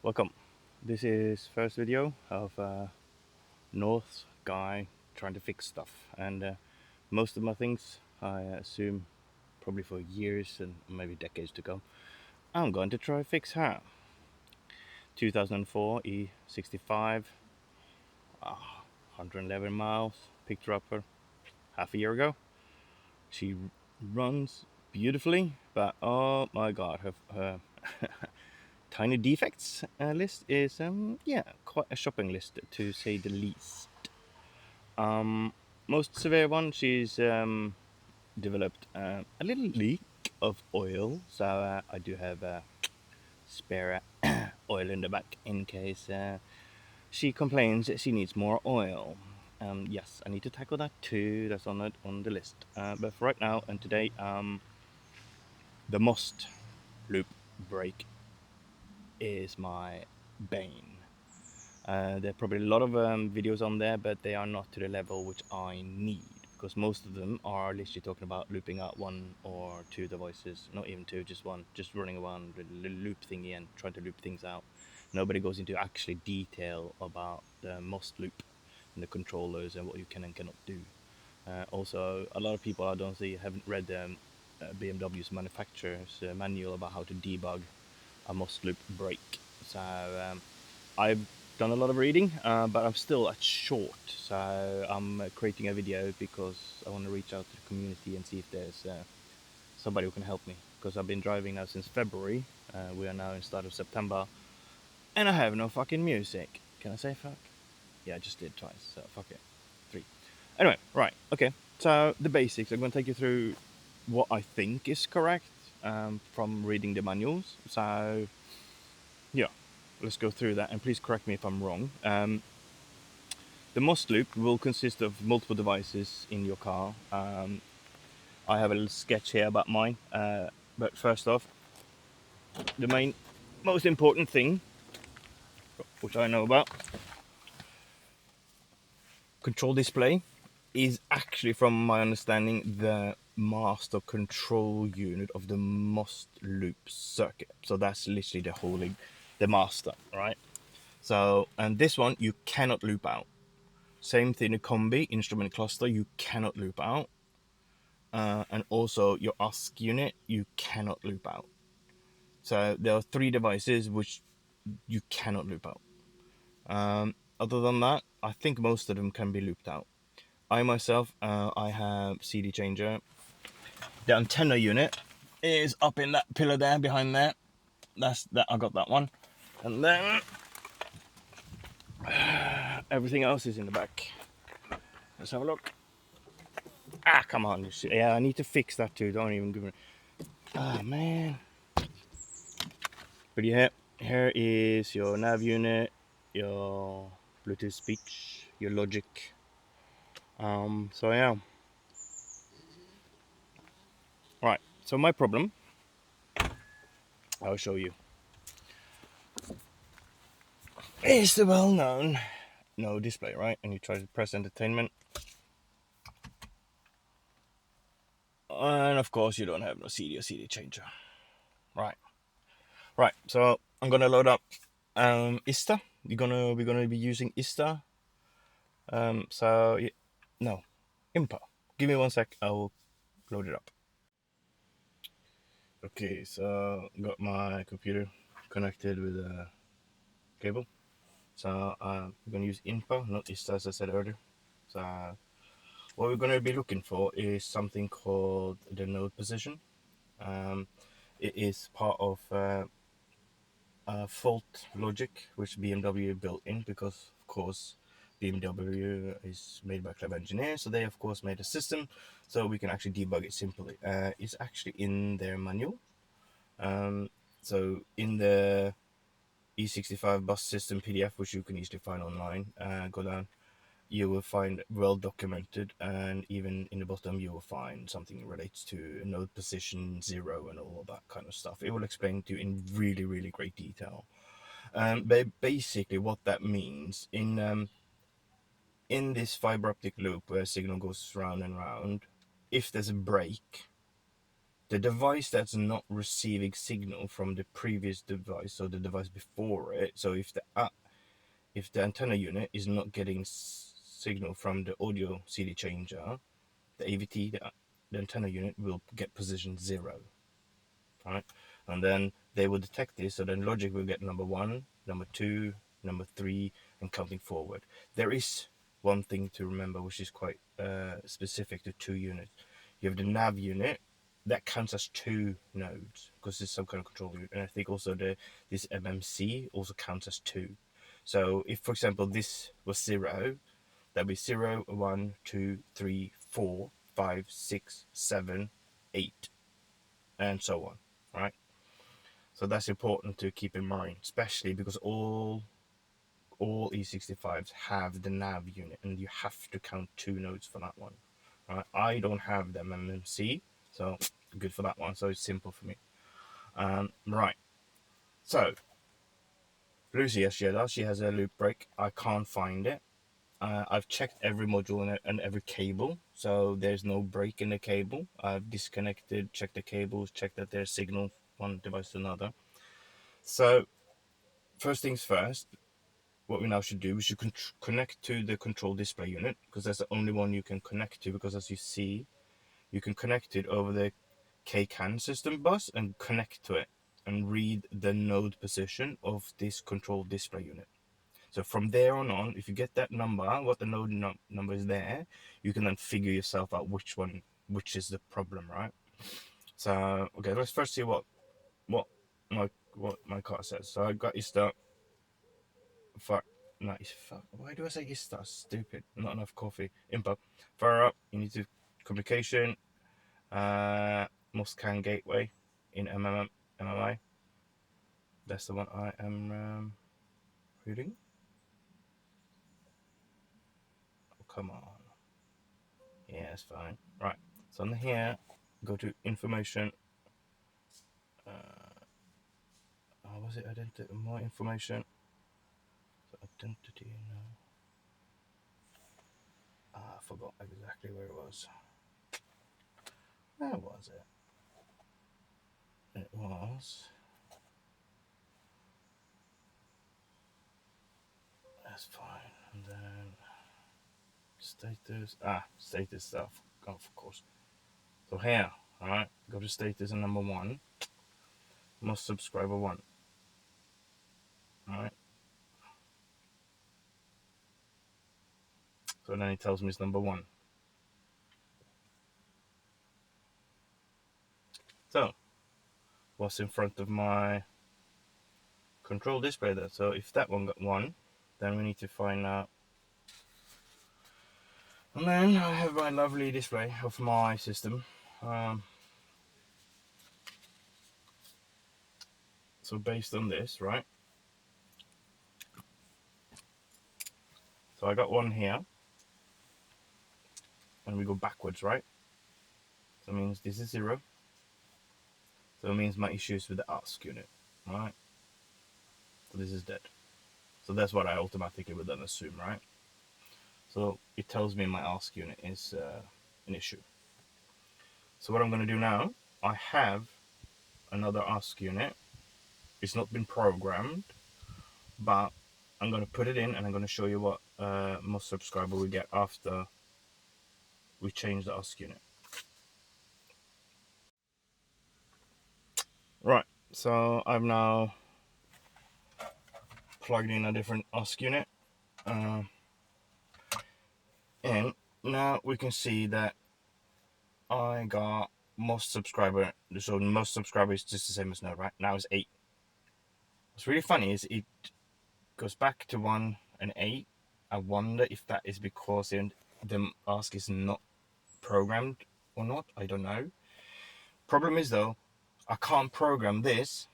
Welcome. This is first video of North guy trying to fix stuff, and most of my things I assume probably for years and maybe decades to come. I'm going to try fix her. 2004 E65, 111 miles. Picked her up half a year ago. She runs beautifully, but oh my god, her tiny defects list is yeah, quite a shopping list to say the least. Um, Most severe one, she's developed a little leak of oil, so I do have spare oil in the back in case she complains that she needs more oil. Yes, I need to tackle that too. That's on the list. But for right now and today, the must loop brake is my bane. There are probably a lot of videos on there, but they are not to the level which I need, because most of them are literally talking about looping out one or two devices, not even two, just one, just running around the loop thingy and trying to loop things out. Nobody goes into actually detail about the must loop and the controllers and what you can and cannot do. Also, a lot of people I don't see haven't read BMW's manufacturer's manual about how to debug a must loop brake. So I've done a lot of reading, but I'm still at short. So I'm creating a video because I want to reach out to the community and see if there's somebody who can help me. Because I've been driving now since February. We are now in start of September, and I have no fucking music. Can I say fuck? Yeah, I just did twice. So fuck it. 3. Anyway, right. Okay. So the basics. I'm going to take you through what I think is correct from reading the manuals. So yeah, let's go through that, and please correct me if I'm wrong. The MOS loop will consist of multiple devices in your car. I have a little sketch here about mine, but first off, the most important thing, which I know about, control display, is actually, from my understanding, the master control unit of the MOS loop circuit. So that's literally the master, right? So, and this one you cannot loop out. Same thing, the combi instrument cluster you cannot loop out, and also your ASC unit you cannot loop out. So there are 3 devices which you cannot loop out. Other than that, I think most of them can be looped out. I myself, I have CD changer. The antenna unit is up in that pillar there behind there. That's that. I got that one, and then everything else is in the back. Let's have a look. Ah, come on. Yeah, I need to fix that too. Don't even give me. Ah, man. But yeah, here is your nav unit, your Bluetooth speech, your logic. So yeah. Right. So my problem, I'll show you, is the well-known no display, right? And you try to press entertainment, and of course you don't have no CD or CD changer. Right. Right. So I'm gonna load up ISTA. We're gonna be using ISTA. So yeah, no, IMPA. Give me one sec. I'll load it up. Okay, so got my computer connected with a cable. So we're gonna use IMPA, not ISTA, as I said earlier. So what we're gonna be looking for is something called the node position. It is part of fault logic, which BMW built in, because of course BMW is made by clever engineers, so they of course made a system so we can actually debug it simply. It's actually in their manual. So in the E65 bus system PDF, which you can easily find online, go down, you will find well documented, and even in the bottom you will find something relates to node position 0 and all of that kind of stuff. It will explain to you in really great detail. But basically what that means in this fiber optic loop where signal goes round and round, if there's a break, the device that's not receiving signal from the previous device, so the device before it. So if the antenna unit is not getting signal from the audio CD changer, the AVT, the antenna unit will get position 0, right? And then they will detect this, so then logic will get number 1, number 2, number 3, and counting forward. There is one thing to remember, which is quite specific to 2 units. You have the nav unit that counts as 2 nodes because it's some kind of control unit, and I think also this MMC also counts as 2. So if, for example, this was 0, that'd be 0, 1, 2, 3, 4, 5, 6, 7, 8, and so on, right? So that's important to keep in mind, especially because all E65s have the nav unit, and you have to count 2 nodes for that one. Right? I don't have the MMC, so good for that one. So it's simple for me. Right. So Lucy, yes, she has a loop break. I can't find it. I've checked every module and every cable, so there's no break in the cable. I've disconnected, checked the cables, checked that there's signal one device to another. So first things first, what we now should do, we should connect to the control display unit, because that's the only one you can connect to, because as you see, you can connect it over the KCAN system bus and connect to it and read the node position of this control display unit. So from there on, if you get that number, what the node number is there, you can then figure yourself out which is the problem, right? So okay, let's first see what my car says. So I got Ista. Fuck. Nice. Fuck. Why do I say Ista? Stupid. Not enough coffee. Info. Fire up. You need to communication. Moscan gateway in MMI. That's the one I am reading. Oh, come on. Yeah, it's fine. Right. So on here, go to information. Was it identity? More information. So identity. No. I forgot exactly where it was. Where was it? It was. That's fine. And then status. Status stuff. Of course. So here, alright, go to status and number 1. Most subscriber 1. Alright. So then it tells me it's number 1. So what's in front of my control display there? So if that one got 1, then we need to find out. And then I have my lovely display of my system. So based on this, right? So I got 1 here, and we go backwards, right? So it means this is 0. So it means my issues with the ask unit, right? So this is dead. So that's what I automatically would then assume, right? So it tells me my ask unit is an issue. So what I'm going to do now, I have another ask unit. It's not been programmed, but I'm going to put it in and I'm going to show you what most subscriber we get after we change the ask unit. Right, so I've now plugged in a different ask unit. And now we can see that I got most subscriber. So most subscriber is just the same as now, right? Now it's 8. What's really funny is it goes back to 1 and 8. I wonder if that is because the ask is not programmed or not. I don't know. Problem is though, I can't program this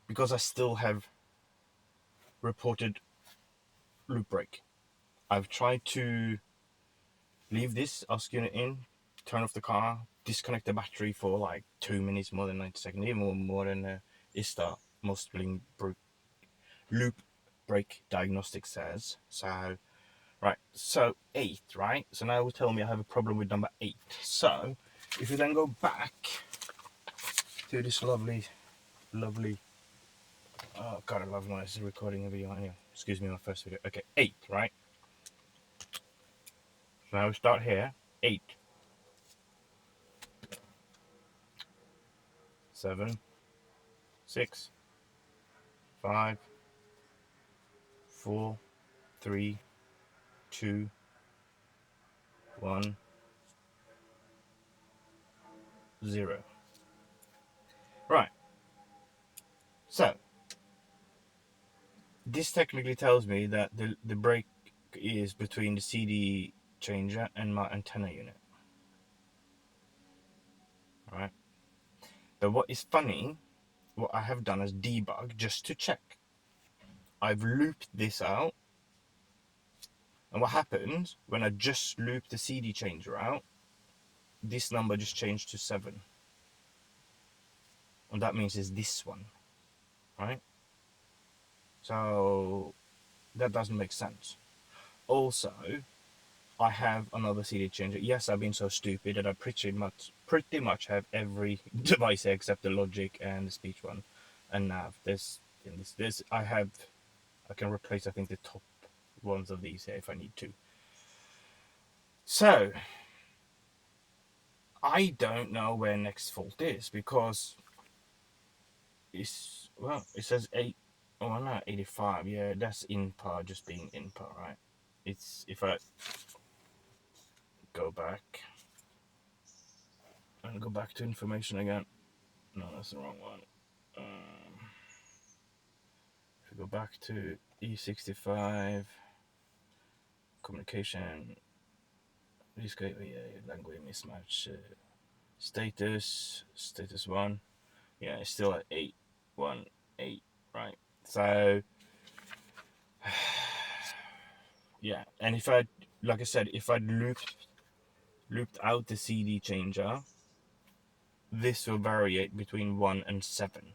because I still have reported loop break. I've tried to leave this ask unit in, turn off the car, disconnect the battery for like 2 minutes, more than 90 seconds, even more than ISTA, most loop break diagnostic says. So, right, so 8, right? So now it will tell me I have a problem with number 8. So If you then go back to this lovely, oh god, I love my recording a video. Anyway, excuse me, my first video. Okay, 8, right? So now we start here. 8, 7, 6, 5, 4, 3, 2, 1, 0. Right. So this technically tells me that the break is between the CD changer and my antenna unit. Right. But what is funny, what I have done is debug just to check. I've looped this out, and what happens when I just loop the CD changer out, this number just changed to 7. And that means it's this one, right? So that doesn't make sense. Also, I have another CD changer. Yes, I've been so stupid that I pretty much have every device here except the logic and the speech one, and nav. I can replace, I think, the top ones of these here if I need to. So I don't know where next fault is, because it says 8. Oh no, 85. Yeah, that's input just being input, right? It's if I go back and go back to information again. No, that's the wrong one. If we go back to E65 communication, this language mismatch, status 1. Yeah, it's still at 818, right? So yeah, and if I, like I said, if I'd looped out the CD changer, this will variate between 1 and 7.